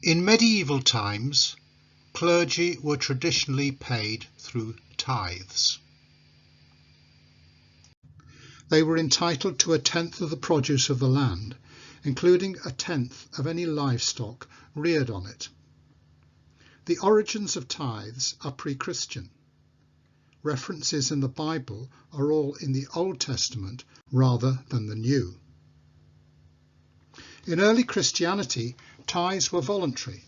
In medieval times, clergy were traditionally paid through tithes. They were entitled to 1/10 of the produce of the land, including 1/10 of any livestock reared on it. The origins of tithes are pre-Christian. References in the Bible are all in the Old Testament rather than the New. In early Christianity, tithes were voluntary,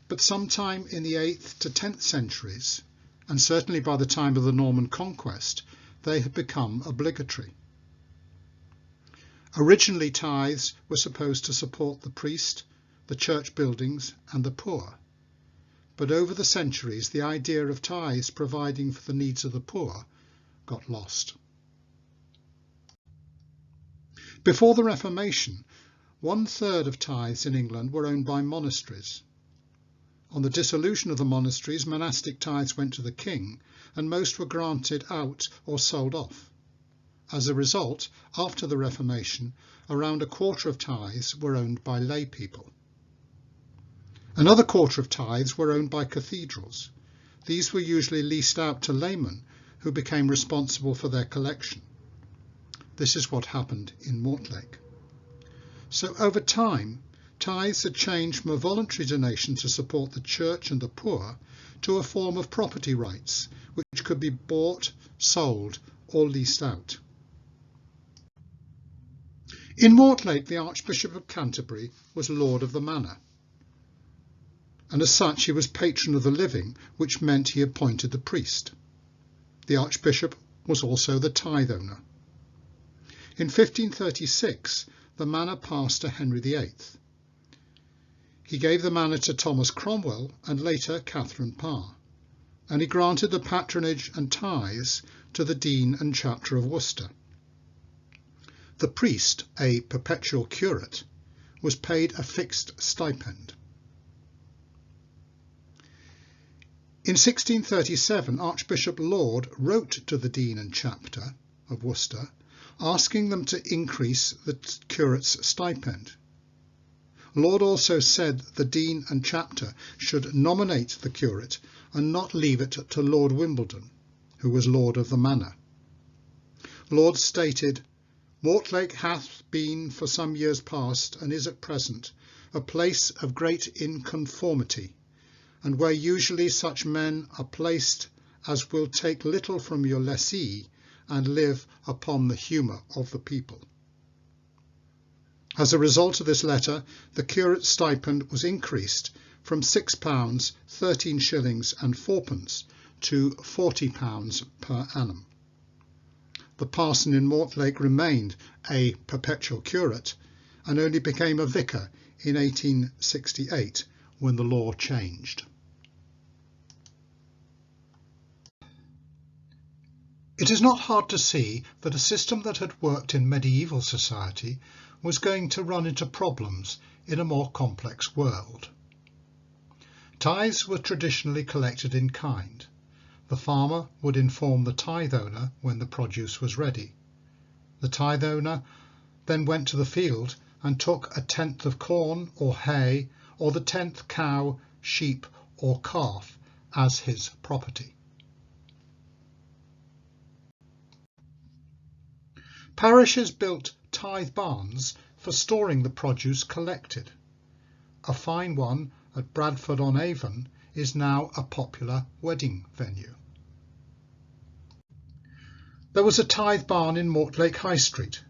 but sometime in the 8th to 10th centuries, and certainly by the time of the Norman conquest, they had become obligatory. Originally, tithes were supposed to support the priest, the church buildings, and the poor. But over the centuries, the idea of tithes providing for the needs of the poor got lost. Before the Reformation, 1/3 of tithes in England were owned by monasteries. On the dissolution of the monasteries, monastic tithes went to the king, and most were granted out or sold off. As a result, after the Reformation, around 1/4 of tithes were owned by lay people. Another 1/4 of tithes were owned by cathedrals. These were usually leased out to laymen who became responsible for their collection. This is what happened in Mortlake. So over time, tithes had changed from a voluntary donation to support the church and the poor to a form of property rights, which could be bought, sold, or leased out. In Mortlake, the Archbishop of Canterbury was Lord of the Manor, and as such he was patron of the living, which meant he appointed the priest. The Archbishop was also the tithe owner. In 1536, the manor passed to Henry VIII. He gave the manor to Thomas Cromwell and later Catherine Parr, and he granted the patronage and tithes to the Dean and Chapter of Worcester. The priest, a perpetual curate, was paid a fixed stipend. In 1637, Archbishop Laud wrote to the Dean and Chapter of Worcester, asking them to increase the curate's stipend. Laud also said the Dean and Chapter should nominate the curate and not leave it to Lord Wimbledon, who was Lord of the Manor. Laud stated, "Mortlake hath been for some years past, and is at present, a place of great inconformity, and where usually such men are placed as will take little from your lessee and live upon the humour of the people." As a result of this letter, the curate's stipend was increased from £6, 13 shillings and 4pence to £40 per annum. The parson in Mortlake remained a perpetual curate and only became a vicar in 1868 when the law changed. It is not hard to see that a system that had worked in medieval society was going to run into problems in a more complex world. Tithes were traditionally collected in kind. The farmer would inform the tithe owner when the produce was ready. The tithe owner then went to the field and took 1/10 of corn or hay or the 10th cow, sheep or calf as his property. Parishes built tithe barns for storing the produce collected. A fine one at Bradford-on-Avon is now a popular wedding venue. There was a tithe barn in Mortlake High Street.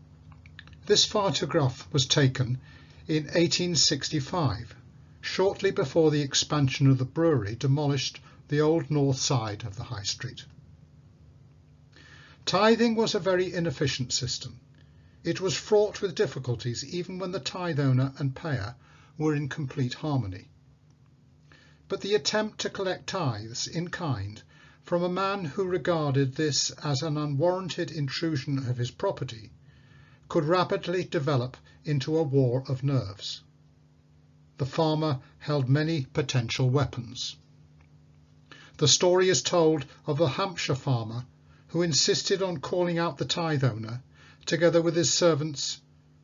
This photograph was taken in 1865, shortly before the expansion of the brewery demolished the old north side of the High Street. Tithing was a very inefficient system. It was fraught with difficulties even when the tithe owner and payer were in complete harmony. But the attempt to collect tithes in kind from a man who regarded this as an unwarranted intrusion of his property could rapidly develop into a war of nerves. The farmer held many potential weapons. The story is told of a Hampshire farmer who insisted on calling out the tithe owner, together with his servants,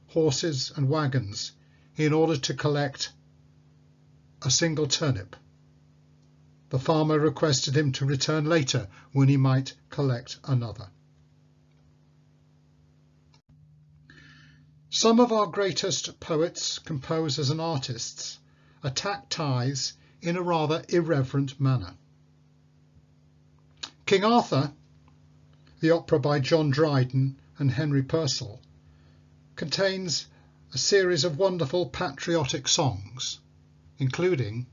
horses and wagons, in order to collect a single turnip. The farmer requested him to return later when he might collect another. Some of our greatest poets, composers and artists attack tithes in a rather irreverent manner. King Arthur, the opera by John Dryden and Henry Purcell, contains a series of wonderful patriotic songs, including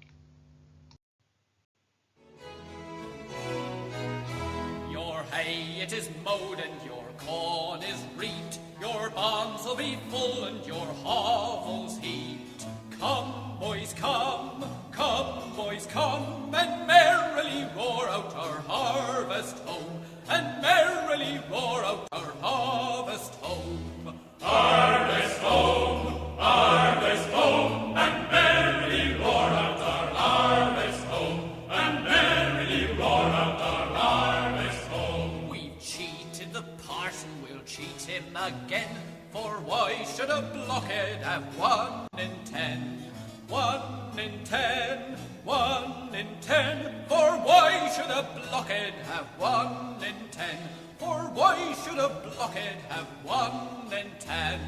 Your hay it is mowed and your corn is reaped, your barns will be full and your hovels heaped. Come, boys, come, come, boys, come, and merrily roar out our harvest home, and merrily roar out our harvest home. Harvest home, and merrily roar out our harvest home, and merrily roar out our harvest home. We've cheated the parson, we'll cheat him again, for why should a blockhead have 1 in 10? 1 in 10, 1 in 10, for why should a blockhead have 1 in 10? For why should a blockhead have 1 in 10?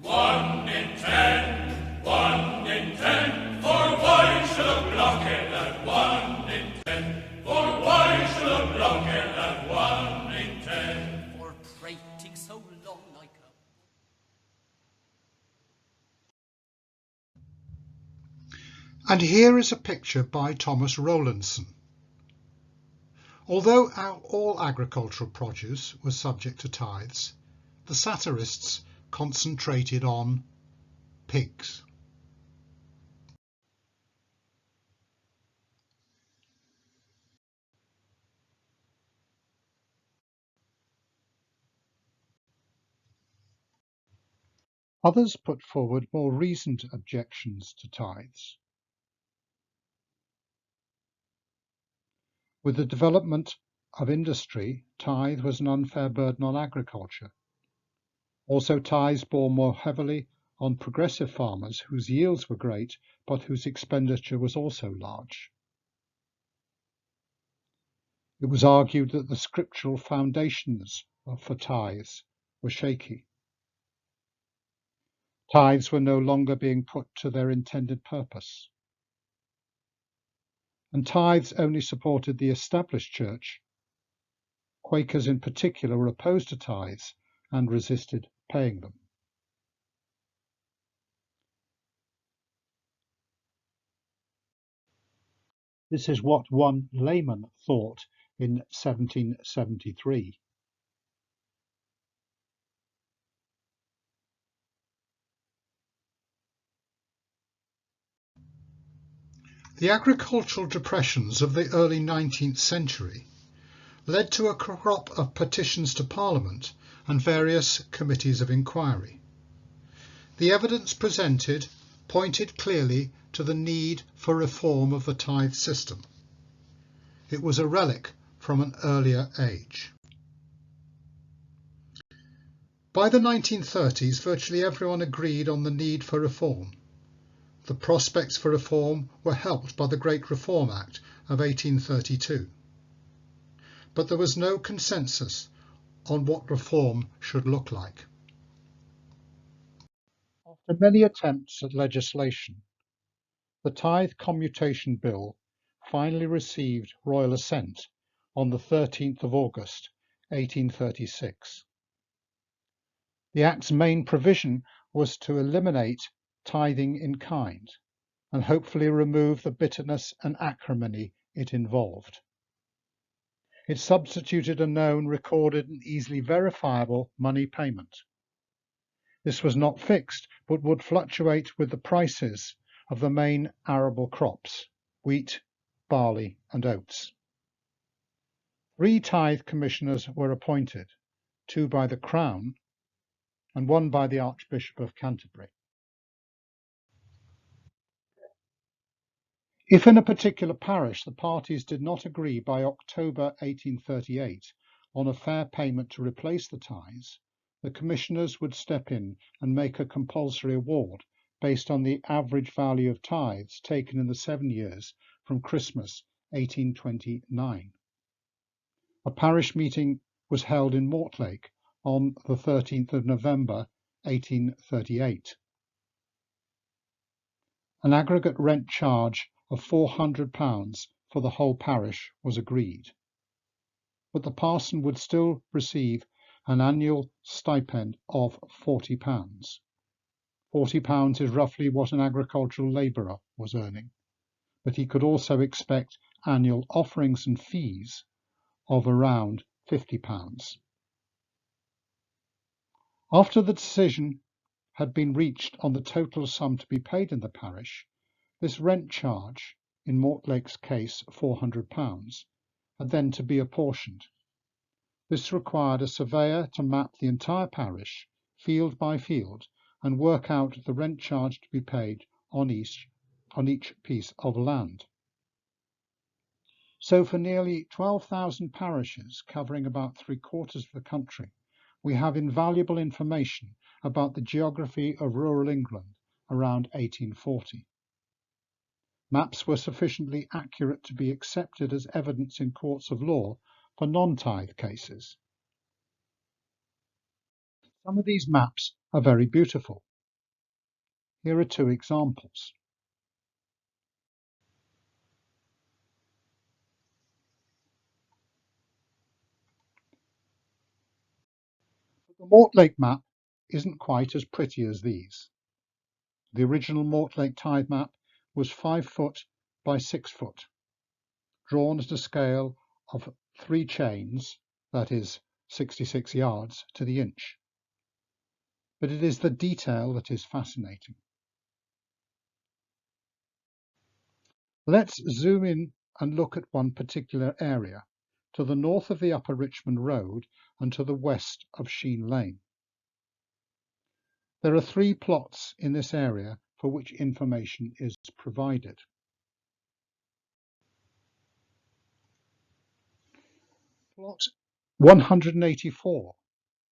1 in 10, 1 in 10, for why should a blockhead have 1 in 10? For why should a blockhead have 1 in 10? For prating so long like a... And here is a picture by Thomas Rowlandson. Although all agricultural produce was subject to tithes, the satirists concentrated on pigs. Others put forward more reasoned objections to tithes. With the development of industry, tithe was an unfair burden on agriculture. Also, tithes bore more heavily on progressive farmers whose yields were great, but whose expenditure was also large. It was argued that the scriptural foundations for tithes were shaky. Tithes were no longer being put to their intended purpose. And tithes only supported the established church. Quakers in particular were opposed to tithes and resisted paying them. This is what one layman thought in 1773. The agricultural depressions of the early 19th century led to a crop of petitions to Parliament and various committees of inquiry. The evidence presented pointed clearly to the need for reform of the tithe system. It was a relic from an earlier age. By the 1930s, virtually everyone agreed on the need for reform. The prospects for reform were helped by the Great Reform Act of 1832. But there was no consensus on what reform should look like. After many attempts at legislation, the Tithe Commutation Bill finally received Royal Assent on the 13th of August 1836. The Act's main provision was to eliminate tithing in kind and hopefully remove the bitterness and acrimony it involved. It substituted a known, recorded and easily verifiable money payment. This was not fixed, but would fluctuate with the prices of the main arable crops, wheat, barley and oats. 3 tithe commissioners were appointed, 2 by the Crown and 1 by the Archbishop of Canterbury. If in a particular parish the parties did not agree by October 1838 on a fair payment to replace the tithes, the commissioners would step in and make a compulsory award based on the average value of tithes taken in the 7 years from Christmas 1829. A parish meeting was held in Mortlake on the 13th of November 1838. An aggregate rent charge of £400 for the whole parish was agreed, but the parson would still receive an annual stipend of £40. £40 is roughly what an agricultural labourer was earning, but he could also expect annual offerings and fees of around £50. After the decision had been reached on the total sum to be paid in the parish, this rent charge, in Mortlake's case £400, had then to be apportioned. This required a surveyor to map the entire parish, field by field, and work out the rent charge to be paid on each piece of land. So for nearly 12,000 parishes covering about 3/4 of the country, we have invaluable information about the geography of rural England around 1840. Maps were sufficiently accurate to be accepted as evidence in courts of law for non-tithe cases. Some of these maps are very beautiful. Here are 2 examples. The Mortlake map isn't quite as pretty as these. The original Mortlake tithe map was 5 foot by 6 foot, drawn at a scale of 3 chains, that is 66 yards, to the inch. But it is the detail that is fascinating. Let's zoom in and look at one particular area, to the north of the Upper Richmond Road and to the west of Sheen Lane. There are 3 plots in this area for which information is provided. Plot 184,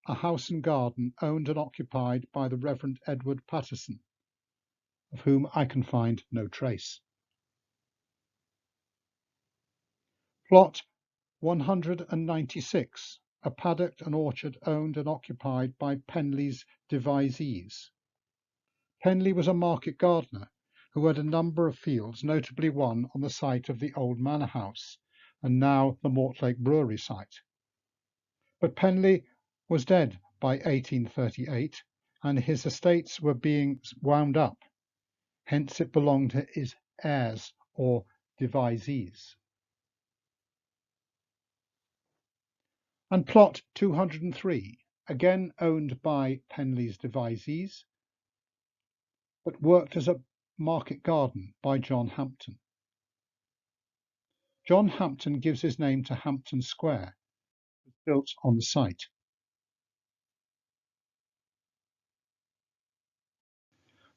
a house and garden owned and occupied by the Reverend Edward Patterson, of whom I can find no trace. Plot 196, a paddock and orchard owned and occupied by Penley's devisees. Penley was a market gardener who had a number of fields, notably one on the site of the old manor house and now the Mortlake brewery site. But Penley was dead by 1838 and his estates were being wound up, hence it belonged to his heirs or devisees. And plot 203, again owned by Penley's devisees, but worked as a market garden by John Hampton. John Hampton gives his name to Hampton Square, built on the site.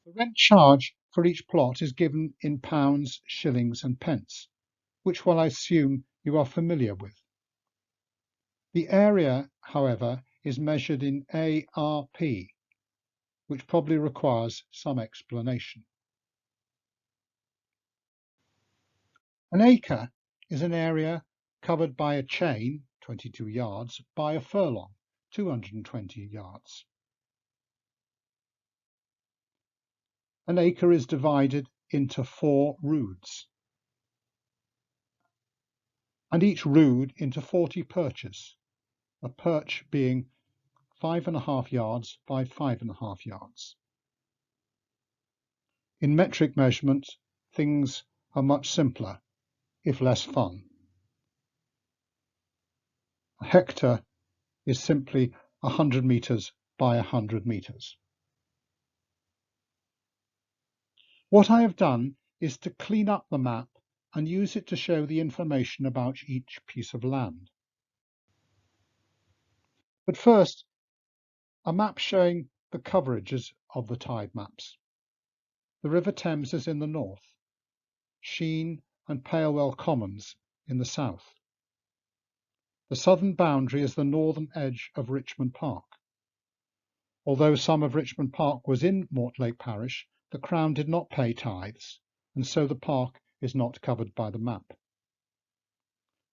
The rent charge for each plot is given in pounds, shillings and pence, which I assume you are familiar with. The area, however, is measured in ARP, which probably requires some explanation. An acre is an area covered by a chain, 22 yards, by a furlong, 220 yards. An acre is divided into 4 roods, and each rood into 40 perches, a perch being 5.5 yards by 5.5 yards. In metric measurement, things are much simpler, if less fun. A hectare is simply 100 meters by 100 meters. What I have done is to clean up the map and use it to show the information about each piece of land. But first, a map showing the coverages of the tithe maps. The River Thames is in the north, Sheen and Palewell Commons in the south. The southern boundary is the northern edge of Richmond Park. Although some of Richmond Park was in Mortlake Parish, the Crown did not pay tithes, and so the park is not covered by the map.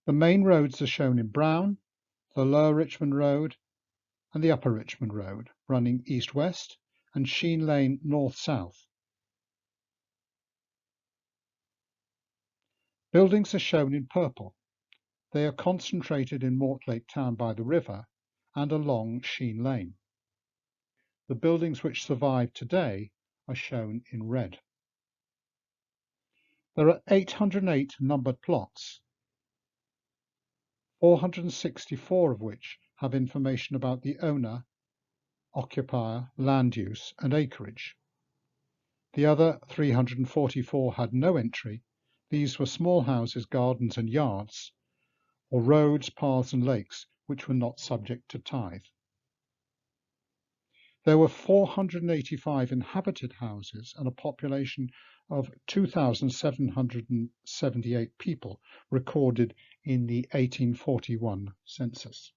The main roads are shown in brown, the Lower Richmond Road and the Upper Richmond Road running east-west and Sheen Lane north-south. Buildings are shown in purple. They are concentrated in Mortlake town by the river and along Sheen Lane. The buildings which survive today are shown in red. There are 808 numbered plots, 464 of which have information about the owner, occupier, land use and acreage. The other 344 had no entry. These were small houses, gardens and yards, or roads, paths and lakes which were not subject to tithe. There were 485 inhabited houses and a population of 2,778 people recorded in the 1841 census.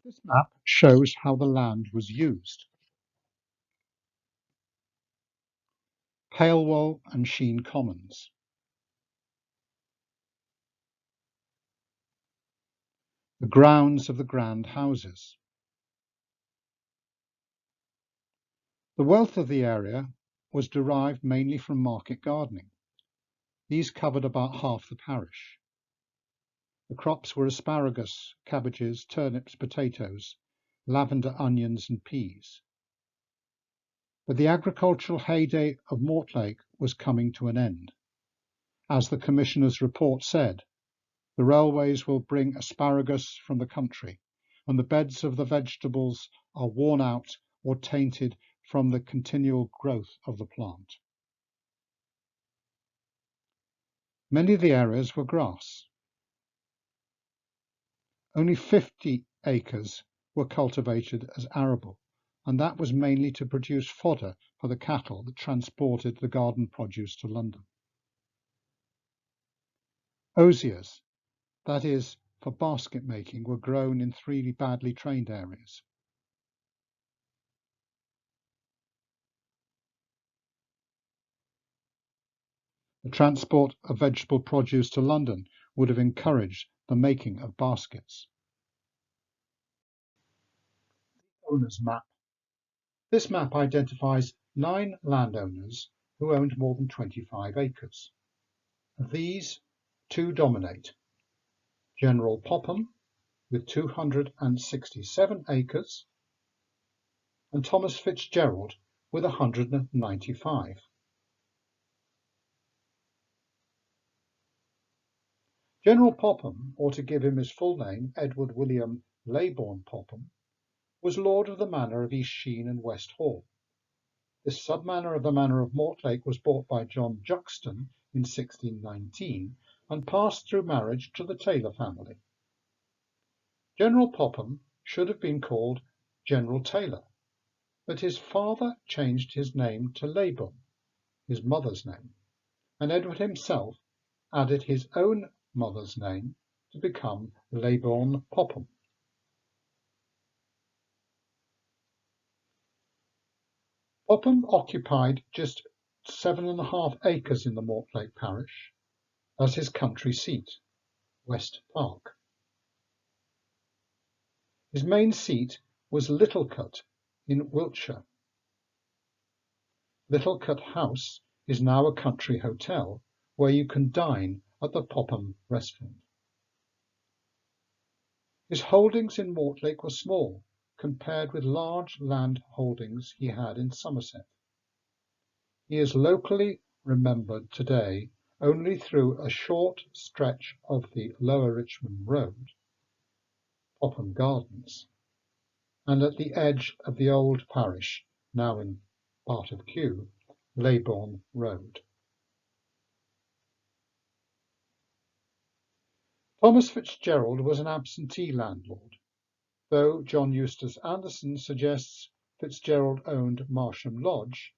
This map shows how the land was used. Palewell and Sheen Commons. The grounds of the grand houses. The wealth of the area was derived mainly from market gardening. These covered about half the parish. The crops were asparagus, cabbages, turnips, potatoes, lavender, onions and peas. But the agricultural heyday of Mortlake was coming to an end. As the Commissioner's report said, the railways will bring asparagus from the country, and the beds of the vegetables are worn out or tainted from the continual growth of the plant. Many of the areas were grass. Only 50 acres were cultivated as arable, and that was mainly to produce fodder for the cattle that transported the garden produce to London. Osiers, that is, for basket making, were grown in 3 badly trained areas. The transport of vegetable produce to London would have encouraged the making of baskets. Owner's map. This map identifies 9 landowners who owned more than 25 acres. Of these, 2 dominate. General Popham with 267 acres and Thomas Fitzgerald with 195. General Popham, or to give him his full name, Edward William Leybourne Popham, was lord of the manor of East Sheen and West Hall. This sub-manor of the manor of Mortlake was bought by John Juxton in 1619 and passed through marriage to the Taylor family. General Popham should have been called General Taylor, but his father changed his name to Leybourne, his mother's name, and Edward himself added his own mother's name to become Leybourne Popham. Popham occupied just 7.5 acres in the Mortlake parish as his country seat, West Park. His main seat was Littlecut in Wiltshire. Littlecut House is now a country hotel where you can dine at the Popham restaurant. His holdings in Mortlake were small compared with large land holdings he had in Somerset. He is locally remembered today only through a short stretch of the Lower Richmond Road, Popham Gardens, and at the edge of the old parish, now in part of Kew, Leybourne Road. Thomas Fitzgerald was an absentee landlord, though John Eustace Anderson suggests Fitzgerald owned Marsham Lodge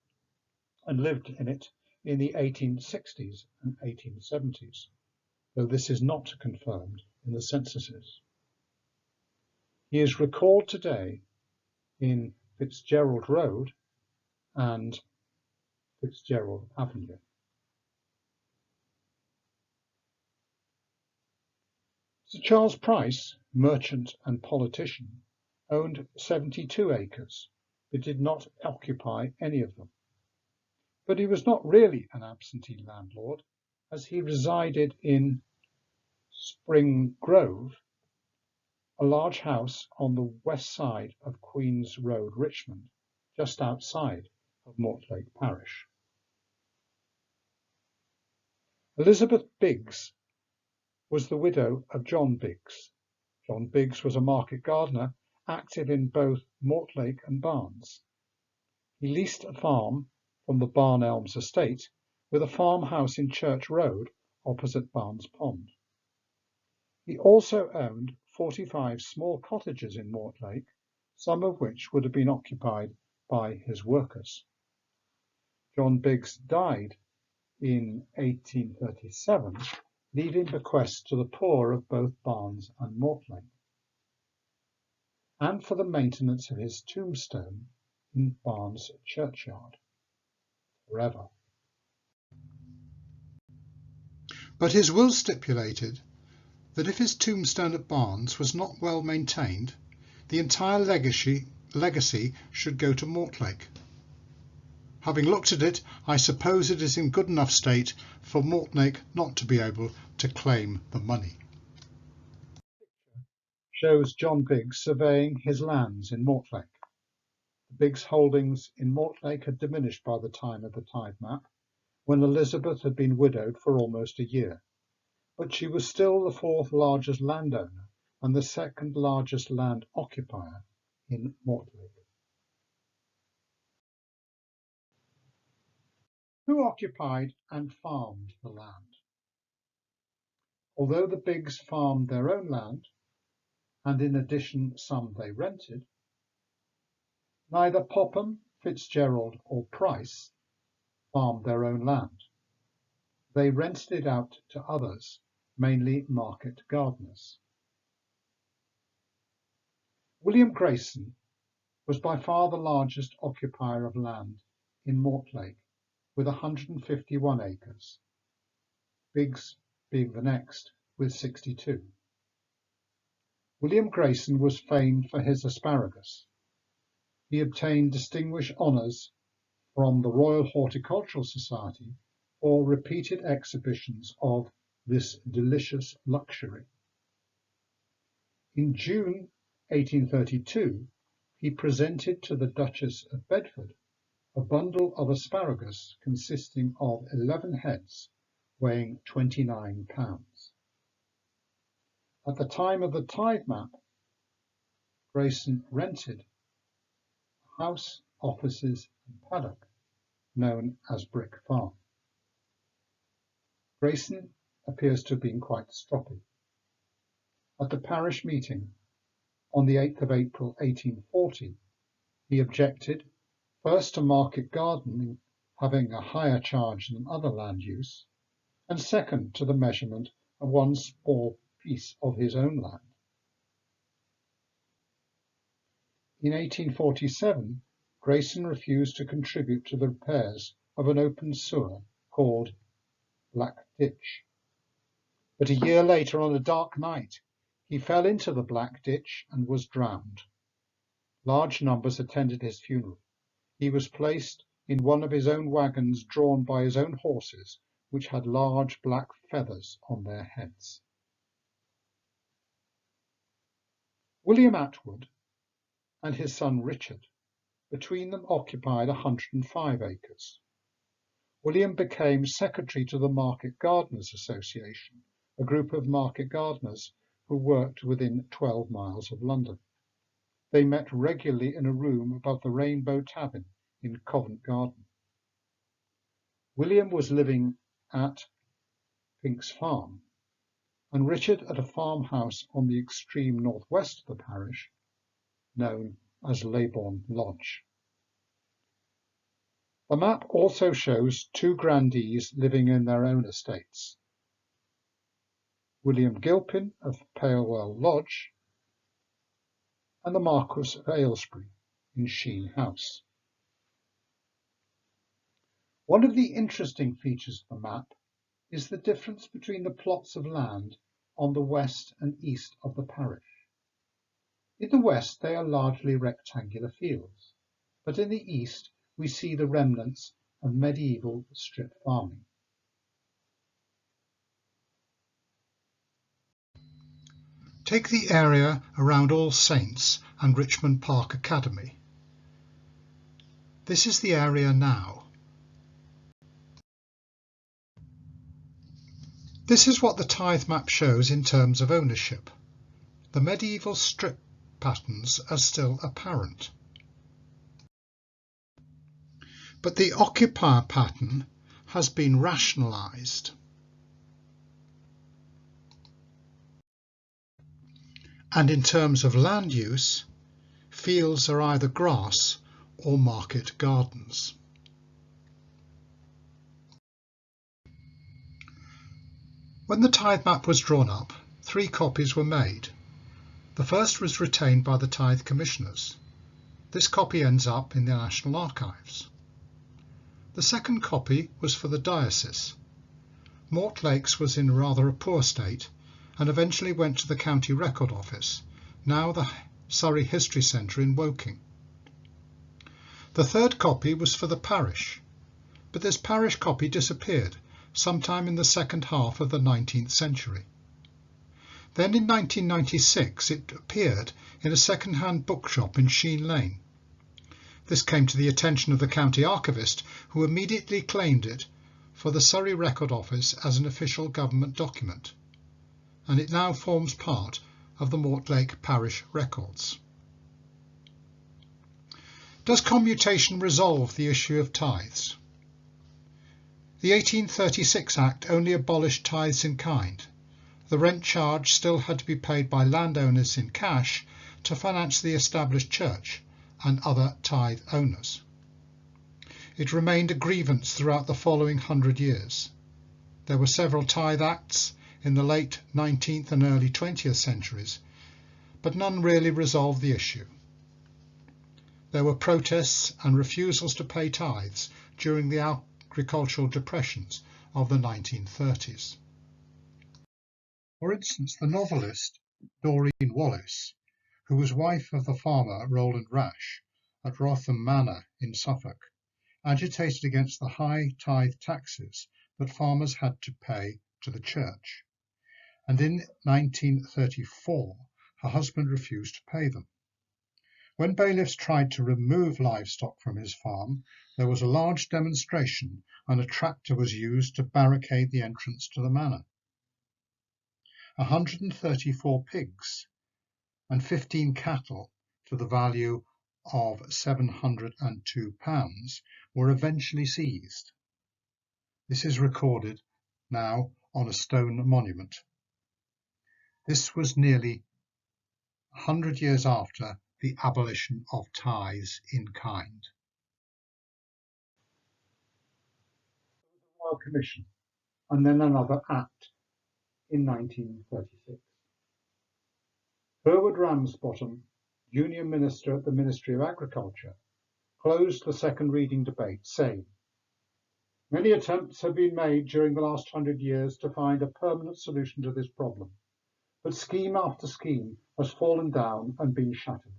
and lived in it in the 1860s and 1870s, though this is not confirmed in the censuses. He is recalled today in Fitzgerald Road and Fitzgerald Avenue. Sir Charles Price, merchant and politician, owned 72 acres, but did not occupy any of them. But he was not really an absentee landlord, as he resided in Spring Grove, a large house on the west side of Queen's Road, Richmond, just outside of Mortlake parish. Elizabeth Biggs was the widow of John Biggs. John Biggs was a market gardener active in both Mortlake and Barnes. He leased a farm from the Barn Elms estate with a farmhouse in Church Road opposite Barnes Pond. He also owned 45 small cottages in Mortlake, some of which would have been occupied by his workers. John Biggs died in 1837, leaving bequests to the poor of both Barnes and Mortlake, and for the maintenance of his tombstone in Barnes churchyard forever. But his will stipulated that if his tombstone at Barnes was not well maintained, the entire legacy should go to Mortlake. Having looked at it, I suppose it is in good enough state for Mortlake not to be able to claim the money. Shows John Biggs surveying his lands in Mortlake. The Biggs holdings in Mortlake had diminished by the time of the tithe map, when Elizabeth had been widowed for almost a year, but she was still the fourth largest landowner and the second largest land occupier in Mortlake. Who occupied and farmed the land? Although the Biggs farmed their own land, and in addition some they rented, neither Popham, Fitzgerald or Price farmed their own land. They rented it out to others, mainly market gardeners. William Grayson was by far the largest occupier of land in Mortlake, with 151 acres, Biggs being the next with 62. William Grayson was famed for his asparagus. He obtained distinguished honours from the Royal Horticultural Society for repeated exhibitions of this delicious luxury. In June 1832, he presented to the Duchess of Bedford a bundle of asparagus consisting of 11 heads, weighing 29 pounds. At the time of the tithe map, Grayson rented a house, offices and paddock known as Brick Farm. Grayson appears to have been quite stroppy. At the parish meeting on the 8th of April 1840, he objected first to market gardening having a higher charge than other land use, and second to the measurement of one small piece of his own land. In 1847, Grayson refused to contribute to the repairs of an open sewer called Black Ditch. But a year later, on a dark night, he fell into the Black Ditch and was drowned. Large numbers attended his funeral. He was placed in one of his own wagons drawn by his own horses, which had large black feathers on their heads. William Atwood and his son Richard, between them, occupied 105 acres. William became secretary to the Market Gardeners Association, a group of market gardeners who worked within 12 miles of London. They met regularly in a room above the Rainbow Tavern in Covent Garden. William was living at Pink's Farm, and Richard at a farmhouse on the extreme northwest of the parish, known as Leybourne Lodge. The map also shows two grandees living in their own estates: William Gilpin of Palewell Lodge and the Marquis of Aylesbury, in Sheen House. One of the interesting features of the map is the difference between the plots of land on the west and east of the parish. In the west they are largely rectangular fields, but in the east we see the remnants of medieval strip farming. Take the area around All Saints and Richmond Park Academy. This is the area now. This is what the tithe map shows in terms of ownership. The medieval strip patterns are still apparent. But the occupier pattern has been rationalised. And in terms of land use, fields are either grass or market gardens. When the tithe map was drawn up, 3 copies were made. The first was retained by the tithe commissioners. This copy ends up in the National Archives. The second copy was for the diocese. Mortlake's was in rather a poor state and eventually went to the County Record Office, now the Surrey History Centre in Woking. The third copy was for the parish, but this parish copy disappeared sometime in the second half of the 19th century. Then in 1996 it appeared in a second-hand bookshop in Sheen Lane. This came to the attention of the county archivist, who immediately claimed it for the Surrey Record Office as an official government document, and it now forms part of the Mortlake parish records. Does commutation resolve the issue of tithes? The 1836 Act only abolished tithes in kind. The rent charge still had to be paid by landowners in cash to finance the established church and other tithe owners. It remained a grievance throughout the following 100 years. There were several tithe acts in the late 19th and early 20th centuries, but none really resolved the issue. There were protests and refusals to pay tithes during the agricultural depressions of the 1930s. For instance, the novelist Doreen Wallace, who was wife of the farmer Roland Rash at Rotham Manor in Suffolk, agitated against the high tithe taxes that farmers had to pay to the church, and in 1934 her husband refused to pay them. When bailiffs tried to remove livestock from his farm, there was a large demonstration and a tractor was used to barricade the entrance to the manor. 134 pigs and 15 cattle to the value of £702 were eventually seized. This is recorded now on a stone monument. This was nearly 100 years after the abolition of tithes in kind. Royal Commission and then another Act in 1936. Hereward Ramsbottom, Junior Minister at the Ministry of Agriculture, closed the second reading debate, saying, "Many attempts have been made during the last 100 years to find a permanent solution to this problem, but scheme after scheme has fallen down and been shattered.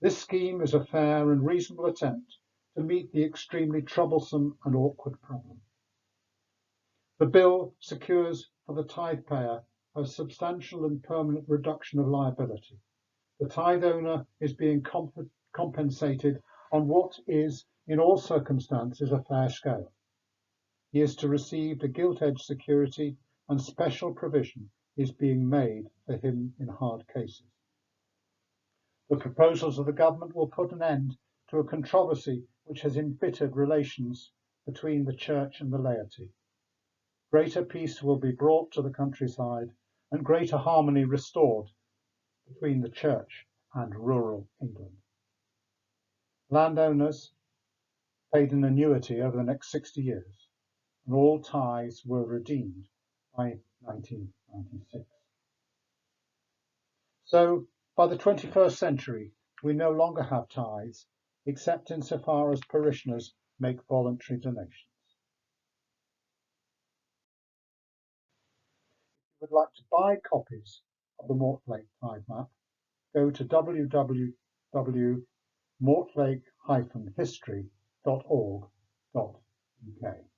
This scheme is a fair and reasonable attempt to meet the extremely troublesome and awkward problem. The bill secures for the tithe payer a substantial and permanent reduction of liability. The tithe owner is being compensated on what is, in all circumstances, a fair scale. He is to receive a gilt-edged security, and special provision is being made for him in hard cases. The proposals of the government will put an end to a controversy which has embittered relations between the church and the laity. Greater peace will be brought to the countryside and greater harmony restored between the church and rural England. Landowners paid an annuity over the next 60 years, and all tithes were redeemed by 1996. So, by the 21st century, we no longer have tithes, except insofar as parishioners make voluntary donations. If you would like to buy copies of the Mortlake tithe map, go to www.mortlake-history.org.uk.